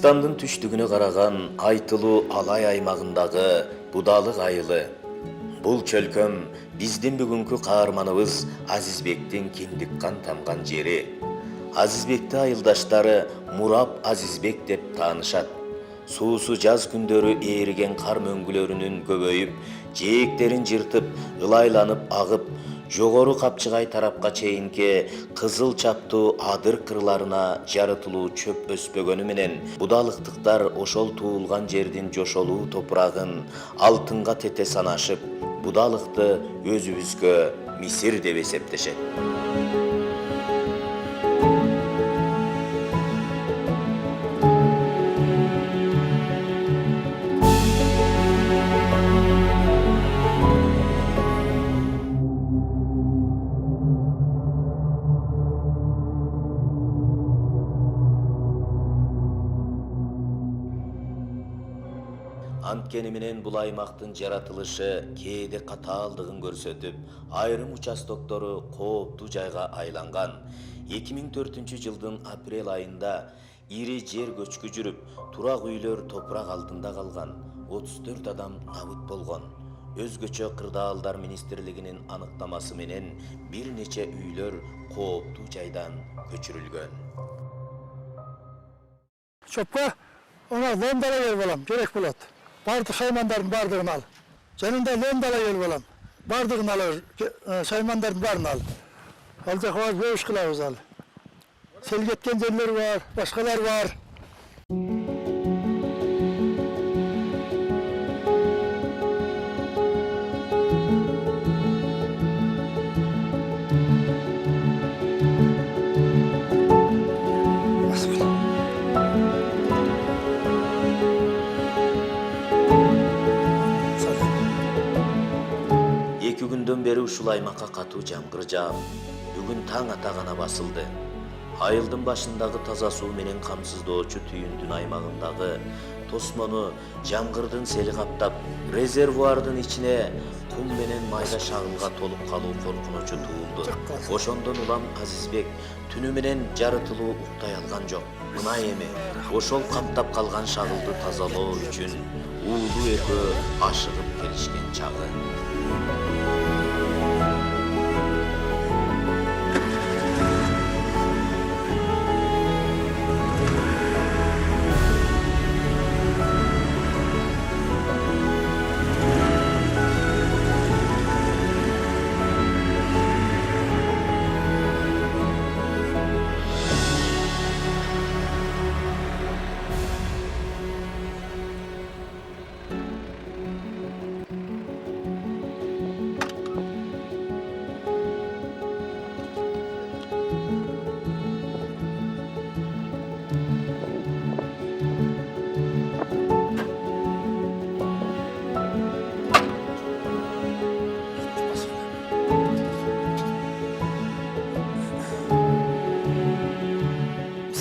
Кыргызстандын түштүгүнө караган Айтылуу Алай аймагындагы Будалык айылы. Бул чөлкөм биздин бүгүнкү каарманыбыз Азизбектин киндик кан тамган жери. Азизбекти айылдаштары Мурап Азизбек деп таанышат. Суусу жаз күндөрү ээриген кар мөңгүлөрүнүн көбөйүп, жээктерин жыртып, ылайланып агып, жогору Капчыгай тарапка чейинки кызыл чаптуу адыр кырларына жарытылуу чөп өспөгөнү менен будалыктыктар ошол туулган жердин жошолуу топурагын алтынга тете санашып, будалыкты өзүбүзгө Мисир деп эсептешет. Анткени менен бул аймактын жаратылышы кээде катаалдыгын көрсөтүп, айрым участоктору кооптуу жайга айланган. 2004-жылдын апрель айында ири жер көчкү жүрүп, турак үйлөр топурак алтында калган. 34 адам набыт болгон. Өзгөчө Кырдаалдар министрлигинин аныктамасы менен бир нече үйлөр кооптуу жайдан көчүрүлгөн. Çöpke ona lendala yer bolam, gerek bulat. Bardı saymandардың бардығын ал. Жанында лендала yer bolam, бардығын al, saymandардың барын al. Al жақы var, бөш қылауыз al. Sel ketken yerler var, başkalar var. Эки күндөн бери ушул аймакка катуу жамгыр жаап, бүгүн таң ата гана басылды. Айылдын башындагы таза суу менен камсыздоочу түйүндүн аймагындагы тосмону жамгырдын сели каптап, резервуардын ичине кум менен майда шагылга толуп калуу коркунучу туулду. Ошондон улам Азизбек түнү менен жарытылуу уктай алган жок. Мына эми ошол каптап калган шагылды тазалоо үчүн уулу экөө ашыгып келишкен чагы.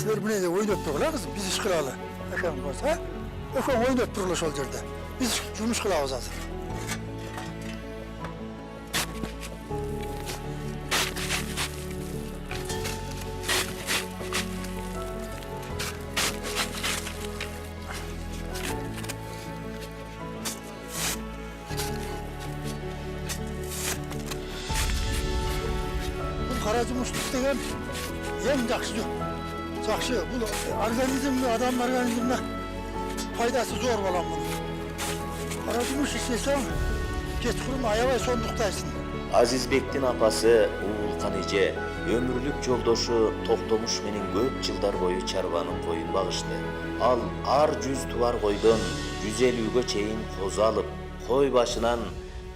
Sizler bu neyde oynayıp dururlar kızım, biz iş kılalı. Efendim varsa, efendim oynayıp dururlar şol yerde. Biz cümüş kılavuz hazır. Bu kara cümüşlük degen en жақсы жоқ. Жақсы, бұл организмге, адам организміне пайдасы зор балам бұның. Қара жұмыс істесең, кешқұрым аябай сондықтайсың. Азизбектин апасы Уулкан эже өмүрлүк жолдошу Токтомуш менен көп жылдар бою чарбанын коюн багышты. Ал ар 100 тубар койдон 150гө чейин козу алып, кой башынан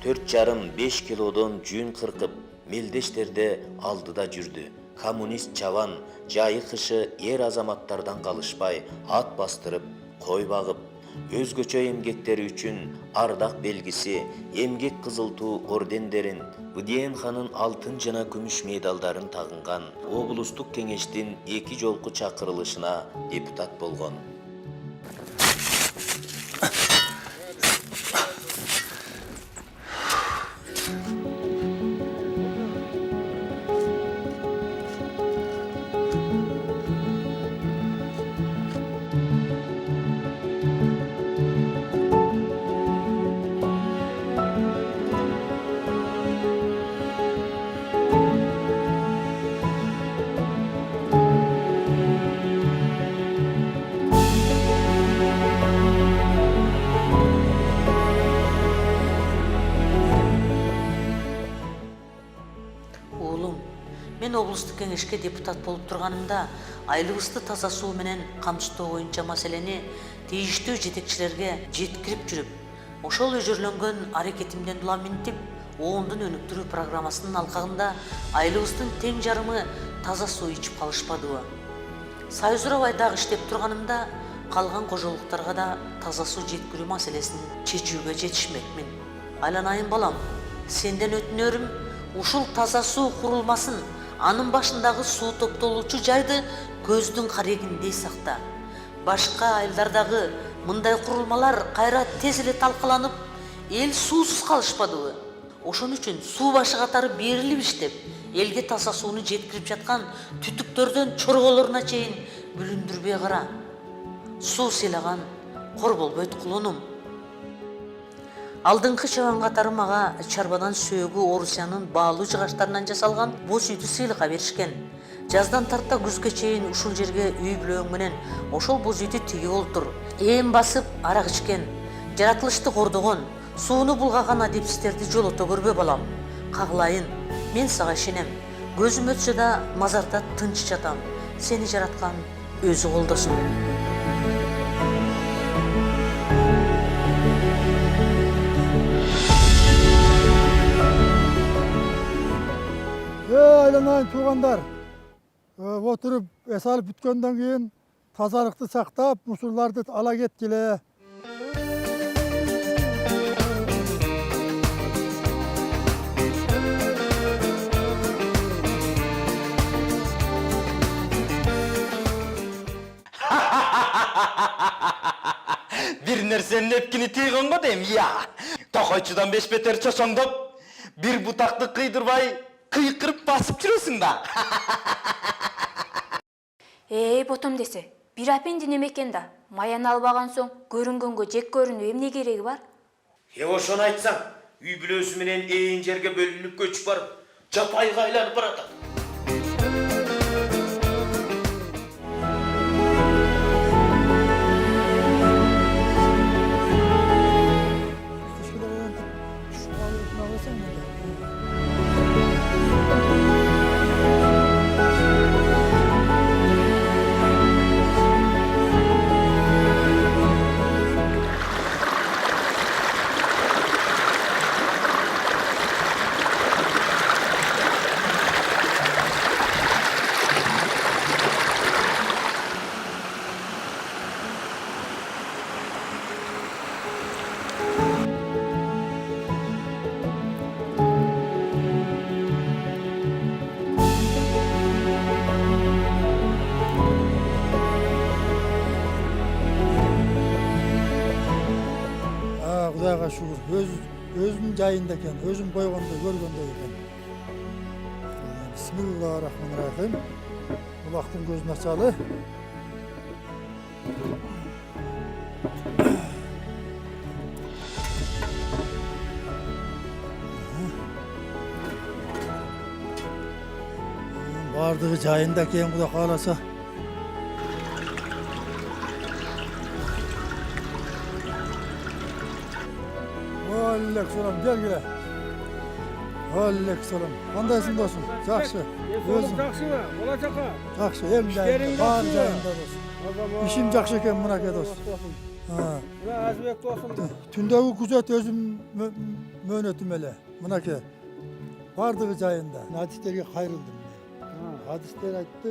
4,5-5 килодон жүн кыркып, мелдештерде алдыда жүрдү. Коммунист чабан жайы кышы эр азаматтардан калышпай ат бастырып, кой багып, өзгөчө эмгектери үчүн ардак белгиси, эмгек кызыл туу ордендерин, Быдиен ханын алтын жана күмүш медалдарын тагынган, облустук кеңештин 2 жолку чакырылышына депутат болгон. мен облустук кеңешке депутат болуп турганымда айылыбызды таза суу менен камсыздоо боюнча маселени тийиштүү жетекчилерге жеткирип жүрүп, ошол өжөрлөнгөн аракетимден улам минтип, оондун өнүктүрүү программасынын алкагында айылыбыздын тең жарымы таза суу ичип калышпадыбы. Союзурабай дагы иштеп турганымда калган кожолуктарга да таза суу жеткирүү маселесин чечүүгө жетишмекмин. Айланайын балам, сенден өтүнөрүм, ушул таза суу курулмасын, анын башындагы суу топтолуучу жайды көздүн карегиндей сакта. Башка айылдардагы мындай курулмалар кайра тез эле талкаланып, эл суусуз калышпадыбы? Ошон үчүн суу башы катары берилип иштеп, элге таза сууну жеткирип жаткан түтүктөрдөн чорголоруна чейин бүлүндүрбөй кара. Суу сыйлаган кор болбойт кулунум. Алдыңкы чабан катары мага чарбадан сөөгү Орусиянын баалуу жыгачтарынан жасалган боз үйдү сыйлыкка беришкен. Жаздан тарта күзгө чейин ушул жерге үй бүлөң менен ошол боз үйдү тигип олтур. Ээн басып арак ичкен, жаратылышты кордогон, сууну булгаган адепсиздерди жолото көрбө балам. Кагылайын, мен сага ишенем. Көзүм өтсө да мазарда тынч жатам. Сени жараткан өзү колдосун. Айланайын туғандар, отырып эс алып бүткөндөн кийин тазалыкты сактап, мусурларды ала кеткиле. Бир нерсенин эпкини тийген го дейм, я. Токойчудан беш бетер чочоңдоп, бир бутакты кыйдырбай, кыйкырып басып жүрөсүң да. Ботом десе, бир апенди неме экен да, маяны албаган соң көрүнгөнгө жек көрүнүү эмне кереги бар? Ошону айтсаң, үй бүлөсү менен ээн жерге бөлүнүп көчүп барып, жапайга айланып баратат. Kudayga şükür, özünün jayında eken, özün koygonda, görgöndey eken. Bismillahirrahmanirrahim. Kulaqtın gözün açalı. Bardığı jayında eken Kuday kalasa. Aleykümselam, gel gele. Aleykümselam. Kandaysın dostum? Жақсы. Өзüm жақсыба, болачакка. Жақсы, hem жайында, бар жайында достum. İşim жақсы екен мынаке достum. Мына Азбек досым. Түндегі күзет өзім мөнөтүм эле. Мынаке. Бардығы жайында. Hadisтерге кайрылдым. Hadisler айтты,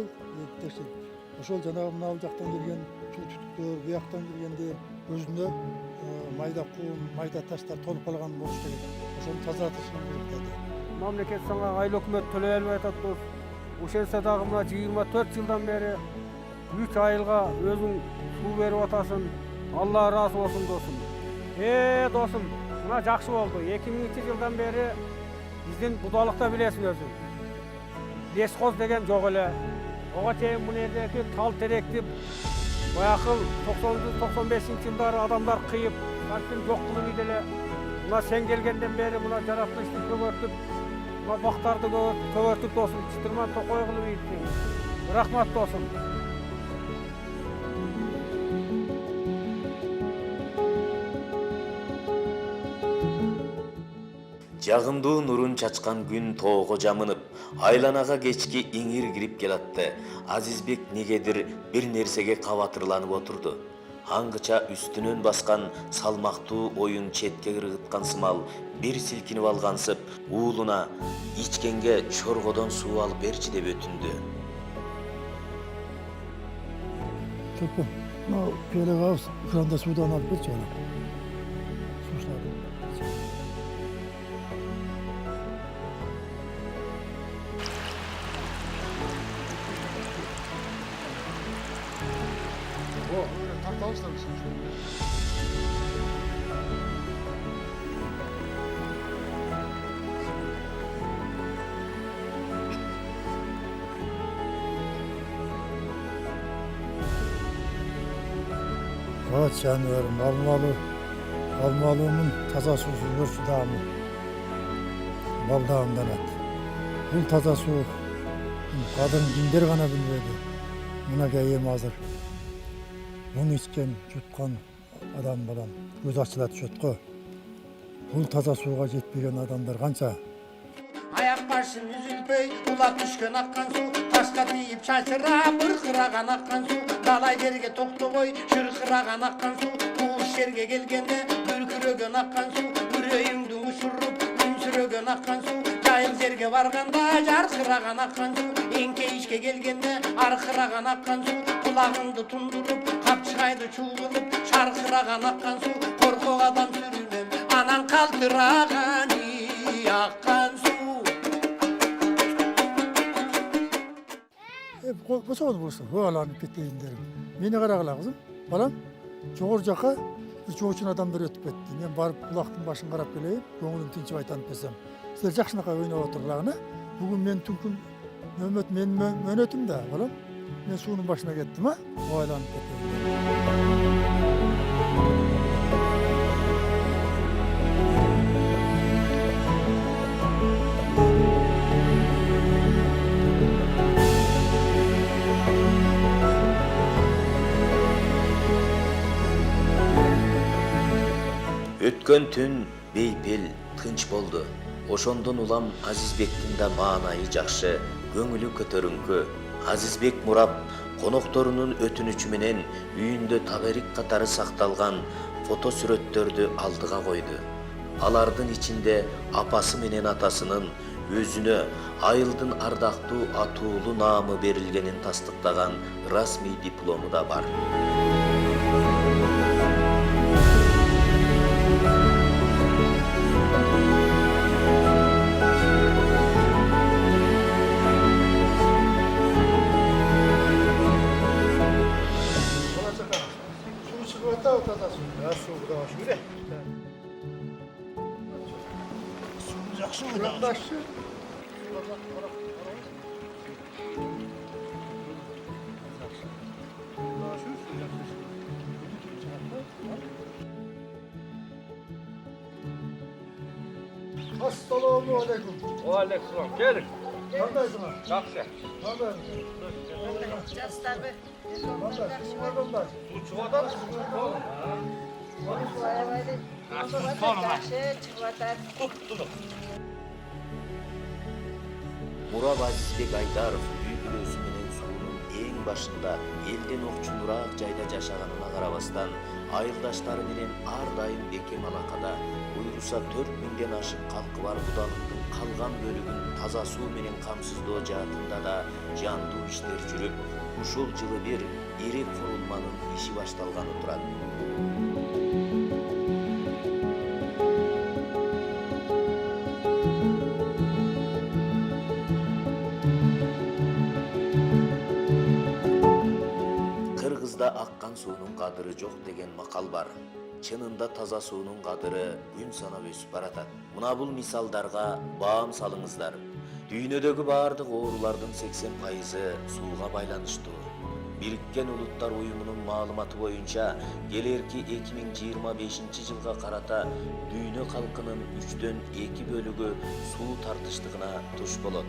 ошол жанагы мына жактан келген түтүктөр, бияктан келгендер өзүнө майда кум, майда таштар толуп калган болуш керек. Ошону тазартышың керек dedi. Мамлекет сага айыл өкмөт төлөй албай атат дос. Ошентсе дагы мына 24 жылдан бери 3 айылга өзүң суу берип атасың. Алла ыраазы болсун досум. Досум, мына жакшы болду. 2000-жылдан бери биздин будалыкта билесиң өзүң. Лескоз деген жок эле. Ого чейин бул жердеги тал теректи баякыл 90-95-жылдары адамдар кыйып, кантип жок кылып ийди эле. Мына сен келгенден бери мына жаратылышты көбөртүп, мына бактарды көбөртүп досум, чытырман токой кылып ийди. Рахмат досум. Жагымдуу нурун чачкан күн тоого жамынып, Айланага кечки иңир кирип келатты. Азизбек негедир бир нерсеге кабатырланып отурду. Аңгыча үстүнөн баскан салмактуу оюн четке кыргыткан сымал бир силкинип алгансып, уулуна ичкенге чоргодон суу алып берчи деп өтүндү. Çöpüm. No, böyle ağız kranda sudan alıp bir çana. Suçladı. Evet canlarım, almalığımın taza susu görüşü dağımı. Bal dağımdan at. Bu taza su, kadın kimdir gana bilmedi. Buna geyim hazır. Bunu içken, yutkan adam balam, göz açıla düşet ko. Bu taza suğa jetpegen adamlar kança. Ayak başın üzülpey, ulak düşkön akkan su. Taşka deyip şaşıra, bırkıragan akkan su. Dalay derge toktu koy, şırkıragan akkan su. Kuğuş yerge gelgende, bürkürögön akkan su. Yüreğimdi uçurup, ünsürögön akkan su. Cayıl yerge varganda, jarkıragan akkan su. Enke işke gelgende, arkıragan akkan su. Kulağındı tundurup, kapçıkaydı çuğulup, şarkıragan akkan su. Korkuk adam sürünem, anan kaldıragan akkan su. Bu soğuk bulsun, bu alanı petleyin derim. Beni karagala kızım, balam, çoğur jaka, çoğuçun adam bir ötüp etti. Ben barıp kulақтың başını karap geleyim, көңілім tinçip aytanıp besem. Sizler жақшынаққа ойнап отырлағына, бүгін мен түнкүн нөмет мен мөнөтім да, balam. Ben suunun başına gittim ha, o alanı petleyin. Өткөн түн бейпел, тынч болду. Ошондон улам Азизбектин да маанайы жакшы, көңүлү көтөрүңкү. Азизбек Мурап конокторунун өтүнүчү менен үйүндө таберик катары сакталган фото сүрөттөрдү алдыга койду. Алардын ичинде апасы менен атасынын өзүнө айылдын ардактуу атуулу наамы берилгенин тастыктаган расмий диплому да бар. Assalamu alaikum. Aleykümselam. Gelin. Qandaysın? Yaxşı. Qanday? Жастарбы Qanday? Su çıkmadan. жакшы чыгып атат. Мурап Азизбек Айдаров үй бүлөсү менен суунун эң башында элден окчунураак жайда жашаганына карабастан, айылдаштары менен ар дайым бекем алакада, буйруса 4000ден ашык калкы бар будалыктын калган бөлүгүн таза суу менен камсыздоо жаатында да жандуу иштер жүрүп, ушул жылы бир ири курулманын иши башталганы турат. Кыргызда аккан суунун кадыры жок деген макал бар. Чынында таза суунун кадыры күн санап өсүп баратат. Мына бул мисалдарга баам салыңыздар. Дүйнөдөгү баардык оорулардын 80% сууга байланыштуу. Бириккен Улуттар Уюмунун маалыматы боюнча, келерки 2025 жылга карата дүйнө калкынын 3/2 бөлүгү суу тартыштыгына туш болот.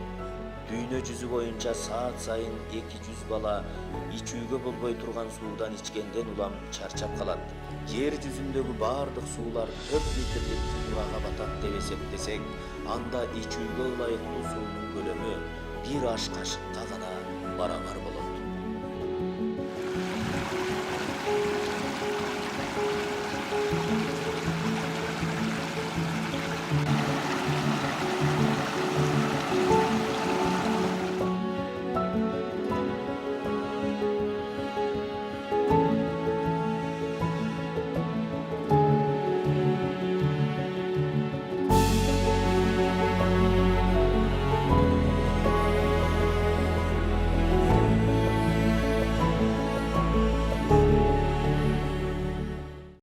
Дүйнө жүзү боюнча саат сайын 200 бала ичүүгө болбой турган суудан ичкенден улам чарчап калат. Жер жүзүндөгү бардык суулар 4 литрлик урага батат деп эсептесек, анда ичүүгө ылайыктуу суунун көлөмү 1 аш кашыкка гана барабар болот.